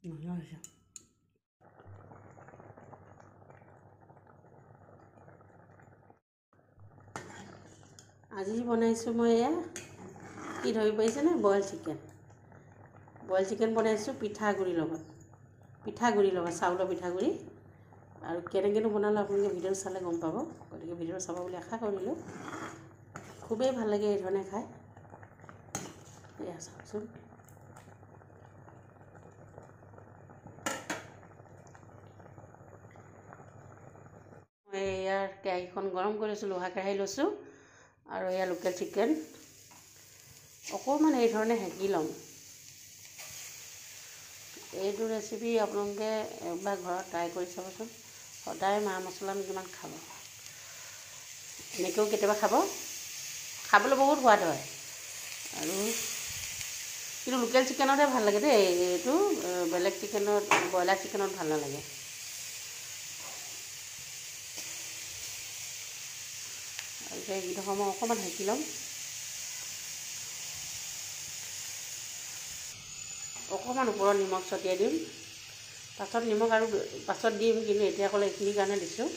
মজা হৈছে। আজি বনাইছোঁ মই এয়া কি ধৰি পাৰিছেনে, বইল চিকেন। বইল চিকেন বনাইছোঁ পিঠাগুড়িৰ লগত, চাউলৰ পিঠাগুড়ি। আৰু কেনেকৈনো বনালোঁ আপোনালোকে ভিডিঅ'টো চালে গম পাব, গতিকে ভিডিঅ'টো চাব বুলি আশা কৰিলোঁ। খুবেই ভাল লাগে এই ধৰণে খাই। এয়া চাওকচোন। মই ইয়াৰ কেৰাহীখন গৰম কৰি লৈছোঁ, লোহা কেৰাহী লৈছোঁ। আৰু এয়া লোকেল চিকেন অকণমান এই ধৰণে সেকি ল'ম। এইটো ৰেচিপি আপোনালোকে এবাৰ ঘৰত ট্ৰাই কৰি চাবচোন। সদায় মা মছলানো কিমান খাব, এনেকৈও কেতিয়াবা খাব, খাবলৈ বহুত সোৱাদ হয়। আৰু কিন্তু লোকেল চিকেনতহে ভাল লাগে দেই, এইটো বেলেগ চিকেনত, ব্ৰইলাৰ চিকেনত ভাল নালাগে। আৰু এতিয়া এইকেইডোখৰ মই অকণমান সেকি ল'ম। অকণমান ওপৰত নিমখ ছটিয়াই দিম, পাছত নিমখ আৰু পাছত দিম, কিন্তু এতিয়া অকল এইখিনিৰ কাৰণে দিছোঁ।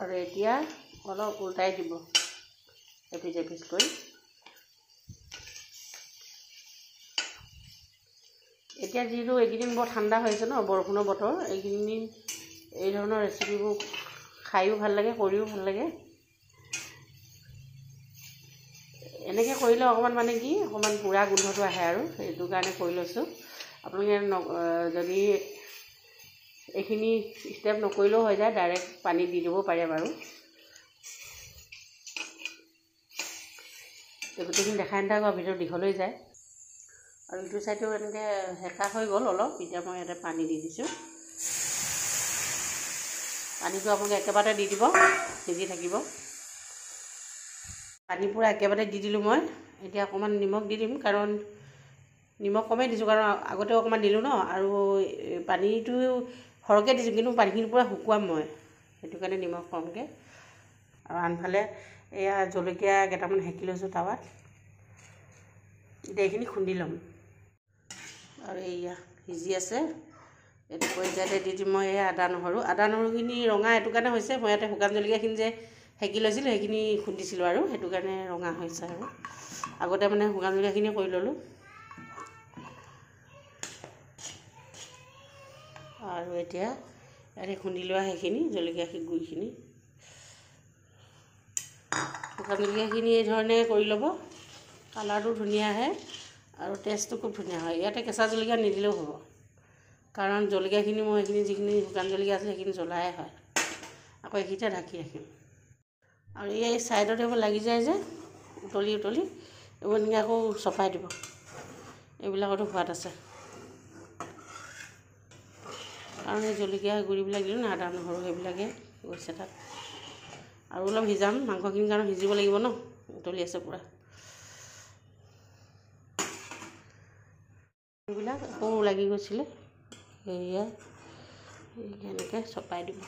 আৰু এতিয়া অলপ উল্টাই দিব এপিচ এপিচ কৰি। এতিয়া যিহেতু এইকেইদিন বৰ ঠাণ্ডা হৈছে ন, বৰষুণৰ বতৰ, এইকেইদিন এই ধৰণৰ ৰেচিপিবোৰ খায়ো ভাল লাগে, কৰিও ভাল লাগে। এনেকৈ কৰিলে অকণমান মানে কি, অকণমান পুৰা গোন্ধটো আহে আৰু সেইটো কাৰণে কৰি লৈছোঁ। আপোনালোকে যদি এইখিনি ষ্টেপ নকৰিলেও হৈ যায়, ডাইৰেক্ট পানী দি দিব পাৰে বাৰু। গোটেইখিনি দেখাই নাথাকোঁ, ভিডিঅ'টো দীঘলৈ যায়। আৰু ইটো চাইডেও এনেকৈ সেকা হৈ গ'ল অলপ, এতিয়া মই ইয়াতে পানী দি দিছোঁ। পানীটো আপোনালোকে একেবাৰতে দি দিব, সিজি থাকিব। পানী পূৰা একেবাৰে দি দিলোঁ মই। এতিয়া অকণমান নিমখ দি দিম, কাৰণ নিমখ কমেই দিছোঁ, কাৰণ আগতেও অকণমান দিলোঁ ন। আৰু পানীটো সৰহকৈ দিছোঁ, কিন্তু পানীখিনি পূৰা শুকুৱাম মই, সেইটো কাৰণে নিমখ কমকৈ। আৰু আনফালে এয়া জলকীয়া কেইটামান সেকি লৈছোঁ টাৱাত। এতিয়া এইখিনি খুন্দি ল'ম। আৰু এয়া সিজি আছে, এইটো পৰ্যায়তে দি দিম মই এয়া আদা নহৰুখিনি ৰঙা এইটো কাৰণে হৈছে, মই ইয়াতে শুকান জলকীয়াখিনি যে সেকি লৈছিলোঁ সেইখিনি খুন্দিছিলোঁ, আৰু সেইটো কাৰণে ৰঙা হৈছে। আৰু আগতে মানে শুকান জলকীয়াখিনি কৰি ল'লোঁ। আৰু এতিয়া ইয়াতে খুন্দি লোৱা সেইখিনি জলকীয়া গুড়িখিনি, শুকান জলকীয়াখিনি এই ধৰণে কৰি ল'ব। কালাৰটো ধুনীয়া আহে আৰু টেষ্টটো খুব ধুনীয়া হয়। ইয়াতে কেঁচা জলকীয়া নিদিলেও হ'ব, কাৰণ জলকীয়াখিনি মই এইখিনি যিখিনি শুকান জলকীয়া আছে সেইখিনি জ্বলাই হয়। আকৌ এইখিনিতে ঢাকি ৰাখিম। আৰু এই ছাইডত এইবোৰ লাগি যায় যে উতলি এইবোৰ এনেকৈ আকৌ চপাই দিব, এইবিলাকতো সোৱাদ আছে। কাৰণ এই জলকীয়া গুড়িবিলাক দিলোঁ না, আদা নহৰু সেইবিলাকে গৈছে তাত। আৰু অলপ সিজাম, মাংসখিনি কাৰণ সিজিব লাগিব ন, উতলি আছে পূৰা। এইবিলাক আকৌ লাগি গৈছিলে, সেয়া এনেকৈ চপাই দিব।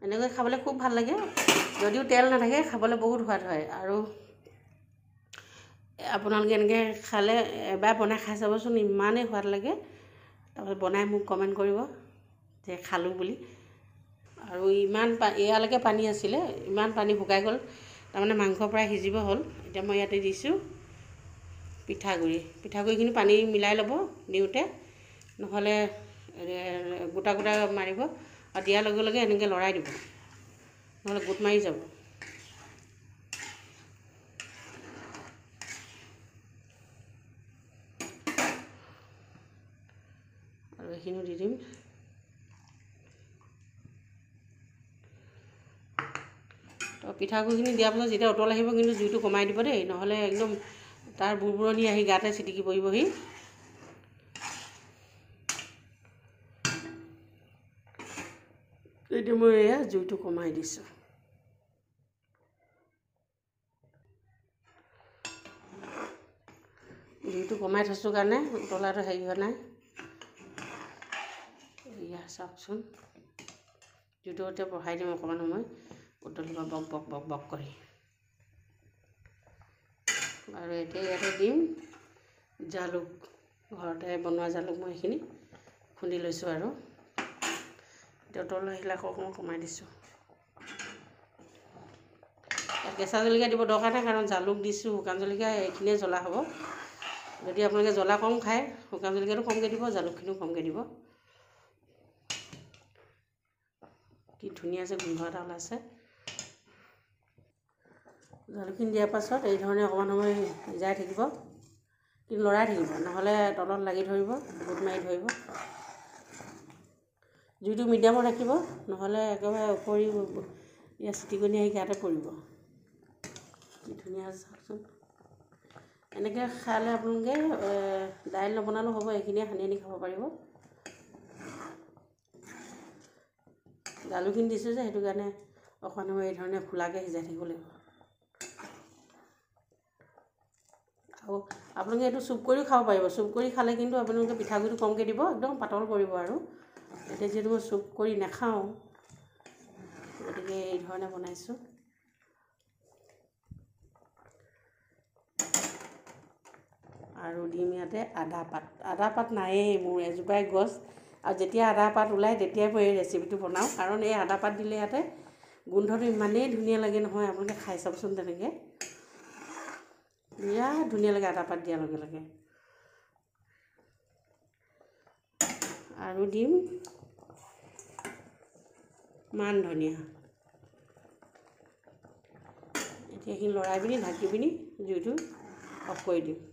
এনেকৈ খাবলৈ খুব ভাল লাগে, যদিও তেল নাথাকে খাবলৈ বহুত সোৱাদ হয়। আৰু আপোনালোকে এনেকৈ খালে এবাৰ বনাই খাই চাবচোন, ইমানেই সোৱাদ লাগে। তাৰপিছত বনাই মোক কমেণ্ট কৰিব যে খালোঁ বুলি। আৰু এয়ালৈকে পানী আছিলে, ইমান পানী শুকাই গ'ল, তাৰমানে মাংস প্ৰায় সিজিব হ'ল। এতিয়া মই ইয়াতে দিছোঁ পিঠাগুড়িখিনি পানী মিলাই ল'ব দিওঁতে, নহ'লে গোটা গোটা মাৰিব। আৰু দিয়াৰ লগে লগে এনেকৈ লৰাই দিব, নহ'লে গোট মাৰি যাব। আৰু এইখিনিও দি দিম। তো পিঠাগুড়িখিনি দিয়াৰ পাছত যেতিয়া উতল আহিব, কিন্তু জুইটো কমাই দিব দেই, নহ'লে একদম তাৰ বুৰবুৰণি আহি গাতে ছিটিকি পৰিবহি। এতিয়া মই এয়া জুইটো কমাই দিছোঁ। জুইটো কমাই থৈছোঁ কাৰণে উতলাটো হেৰি হোৱা নাই। এয়া চাওকচোন, জুইটো এতিয়া বঢ়াই দিম অকণমান সময় উতলিব বক বক বক বক কৰি। আৰু এতিয়া ইয়াতে দিম জালুক, ঘৰতে বনোৱা জালুক মই সেইখিনি খুন্দি লৈছোঁ আৰু এতিয়া উতল আহিলে আকৌ অকণমান কমাই দিছোঁ। কেঁচা জলকীয়া দিব দৰকাৰ নাই, কাৰণ জালুক দিছোঁ, শুকান জলকীয়া এইখিনিয়ে জ্বলা হ'ব। যদি আপোনালোকে জ্বলা কম খায় শুকান জলকীয়াটো কমকৈ দিব, জালুকখিনিও কমকৈ দিব। কি ধুনীয়া যে গোন্ধ এটা ওলাইছে। জালুকখিনি দিয়াৰ পাছত এই ধৰণে অকণমান সময় সিজাই থাকিব, কিন্তু লৰাই থাকিব, নহ'লে তলত লাগি ধৰিব, গোট মাৰি ধৰিব। জুইটো মিডিয়ামত ৰাখিব, নহ'লে একেবাৰে উপৰি ইয়াত চিটিকনি আহি গাতে পৰিব। কি ধুনীয়া হৈছে চাওকচোন। এনেকৈ খালে আপোনালোকে দাইল নবনালেও হ'ব, এইখিনিয়ে সানি আনি খাব পাৰিব। জালুকখিনি দিছোঁ যে সেইটো কাৰণে অকণমান সময় এই ধৰণে খোলাকৈ সিজাই থাকিব লাগিব। আৰু আপোনালোকে এইটো চুপ কৰিও খাব পাৰিব। চুপ কৰি খালে কিন্তু আপোনালোকে পিঠাগুড়িটো কমকৈ দিব, একদম পাতল কৰিব। আৰু এতিয়া যিহেতু মই চুপ কৰি নাখাওঁ, গতিকে এই ধৰণে বনাইছোঁ। আৰু দিম ইয়াতে আদা পাত। আদা পাত নায়েই মোৰ, এজোপাই গছ, আৰু যেতিয়া আদা পাত ওলায় তেতিয়াই মই এই ৰেচিপিটো বনাওঁ। কাৰণ এই আদা পাত দিলে ইয়াতে গোন্ধটো ইমানেই ধুনীয়া লাগে নহয়, আপোনালোকে খাই চাবচোন তেনেকৈ, বিৰাট ধুনীয়া লাগে আদা পাত দিয়াৰ লগে লগে। আৰু দিম মান ধনিয়া। এতিয়া এইখিনি লৰাই পিনি ঢাকি পিনি জুইটো অফ কৰি দিম।